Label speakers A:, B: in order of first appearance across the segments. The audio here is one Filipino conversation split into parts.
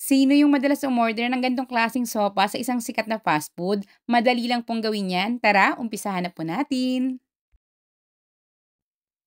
A: Sino yung madalas umorder ng ganitong klaseng sopa sa isang sikat na fast food? Madali lang pong gawin yan. Tara, umpisahan na po natin.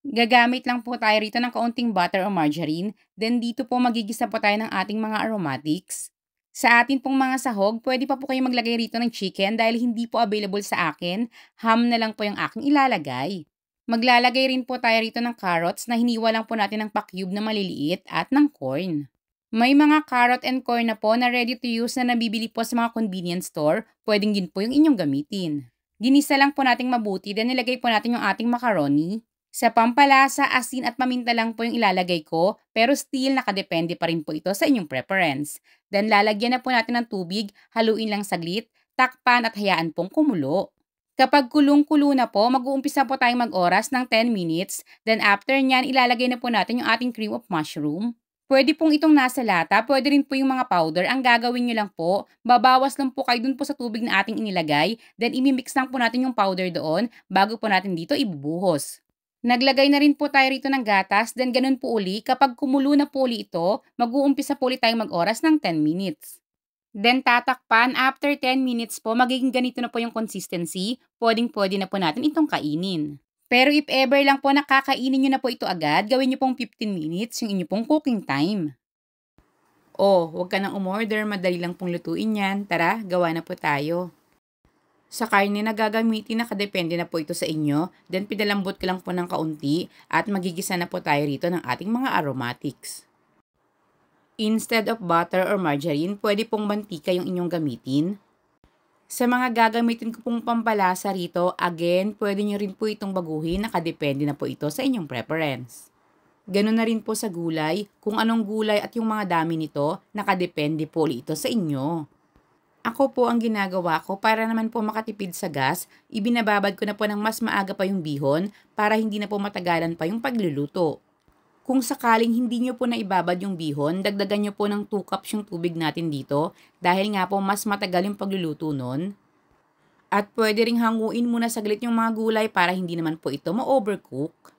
A: Gagamit lang po tayo rito ng kaunting butter o margarine, then dito po magigisa po tayo ng ating mga aromatics. Sa atin pong mga sahog, pwede pa po kayo maglagay rito ng chicken dahil hindi po available sa akin, ham na lang po yung aking ilalagay. Maglalagay rin po tayo rito ng carrots na hiniwa lang po natin ng pa-cube na maliliit at ng corn. May mga carrot and corn na po na ready to use na nabibili po sa mga convenience store, pwedeng din po yung inyong gamitin. Ginisa lang po nating mabuti, then nilagay po natin yung ating macaroni. Sa pampalasa, asin at paminta lang po yung ilalagay ko, pero still nakadepende pa rin po ito sa inyong preference. Then lalagyan na po natin ng tubig, haluin lang saglit, takpan at hayaan pong kumulo. Kapag kulong-kulo na po, mag-uumpisa po tayong mag-oras ng 10 minutes. Then after nyan, ilalagay na po natin yung ating cream of mushroom. Pwede pong itong nasa lata, pwede rin po yung mga powder. Ang gagawin nyo lang po, babawas lang po kayo dun po sa tubig na ating inilagay. Then imimix lang po natin yung powder doon bago po natin dito ibubuhos. Naglagay na rin po tayo rito ng gatas, then ganun po uli. Kapag kumulo na po uli ito, mag-uumpisa po ulit tayong mag-oras ng 10 minutes. Then tatakpan, after 10 minutes po, magiging ganito na po yung consistency. Pwedeng-pwede na po natin itong kainin. Pero if ever lang po nakakainin nyo na po ito agad, gawin nyo pong 15 minutes yung inyo pong cooking time. Oh, huwag ka nang umorder, madali lang pong lutuin yan. Tara, gawa na po tayo. Sa karne na gagamitin, nakadepende na po ito sa inyo. Then pinalambot ko lang po ng kaunti at magigisa na po tayo rito ng ating mga aromatics. Instead of butter or margarine, pwede pong mantika yung inyong gamitin. Sa mga gagamitin ko pong pampalasa rito, again, pwede nyo rin po itong baguhin, nakadepende na po ito sa inyong preference. Ganun na rin po sa gulay, kung anong gulay at yung mga dami nito, nakadepende po ito sa inyo. Ako po ang ginagawa ko para naman po makatipid sa gas, ibinababad ko na po ng mas maaga pa yung bihon para hindi na po matagalan pa yung pagluluto. Kung sakaling hindi nyo po naibabad yung bihon, dagdagan nyo po ng 2 cups yung tubig natin dito dahil nga po mas matagal yung pagluluto nun. At pwede ring hanguin muna saglit yung mga gulay para hindi naman po ito ma-overcook.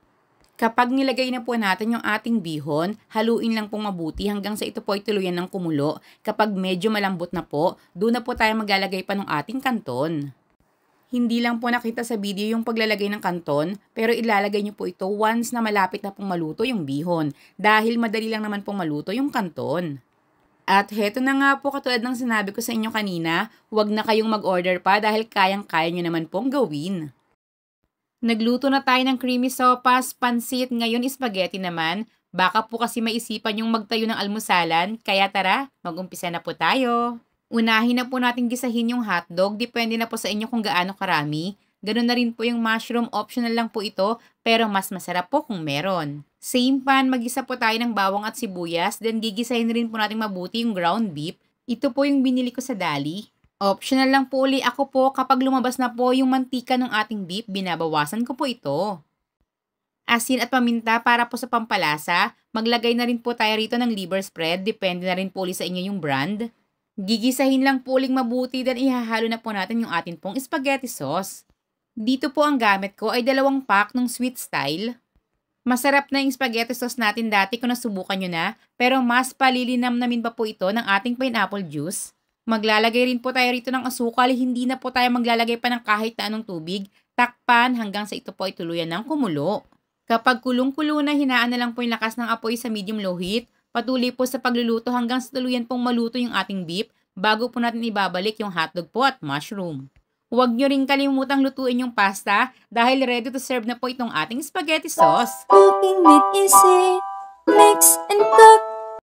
A: Kapag nilagay na po natin yung ating bihon, haluin lang pong mabuti hanggang sa ito po ay tuluyan ng kumulo. Kapag medyo malambot na po, doon na po tayo maglalagay pa ng ating kanton. Hindi lang po nakita sa video yung paglalagay ng kanton, pero ilalagay nyo po ito once na malapit na pong maluto yung bihon, dahil madali lang naman pong maluto yung kanton. At heto na nga po, katulad ng sinabi ko sa inyo kanina, huwag na kayong mag-order pa dahil kayang-kaya nyo naman pong gawin. Nagluto na tayo ng creamy sopas, pansit, ngayon spaghetti naman. Baka po kasi maisipan yung magtayo ng almusalan, kaya tara, mag-umpisa na po tayo. Unahin na po natin gisahin yung hotdog, depende na po sa inyo kung gaano karami. Ganun na rin po yung mushroom, optional lang po ito, pero mas masarap po kung meron. Same pan, magisa po tayo ng bawang at sibuyas, then gigisahin rin po natin mabuti yung ground beef. Ito po yung binili ko sa Dali. Optional lang po uli, ako po kapag lumabas na po yung mantika ng ating beef, binabawasan ko po ito. Asin at paminta para po sa pampalasa, maglagay na rin po tayo rito ng liver spread, depende na rin po uli sa inyo yung brand. Gigisahin lang po uling mabuti, then ihahalo na po natin yung atin pong spaghetti sauce. Dito po ang gamit ko ay 2 pack ng sweet style. Masarap na yung spaghetti sauce natin dati kung nasubukan nyo na, pero mas palilinam namin pa po ito ng ating pineapple juice. Maglalagay rin po tayo rito ng asukal, hindi na po tayo maglalagay pa ng kahit na anong tubig, takpan hanggang sa ito po ay tuluyan ng kumulo. Kapag kulong-kulo na, hinaan na lang po yung lakas ng apoy sa medium-low heat. Patuloy po sa pagluluto hanggang sa tuluyan pong maluto yung ating beef bago po natin ibabalik yung hotdog po at mushroom. Huwag nyo rin kalimutang lutuin yung pasta dahil ready to serve na po itong ating spaghetti sauce.
B: Cooking with easy, mix and cook.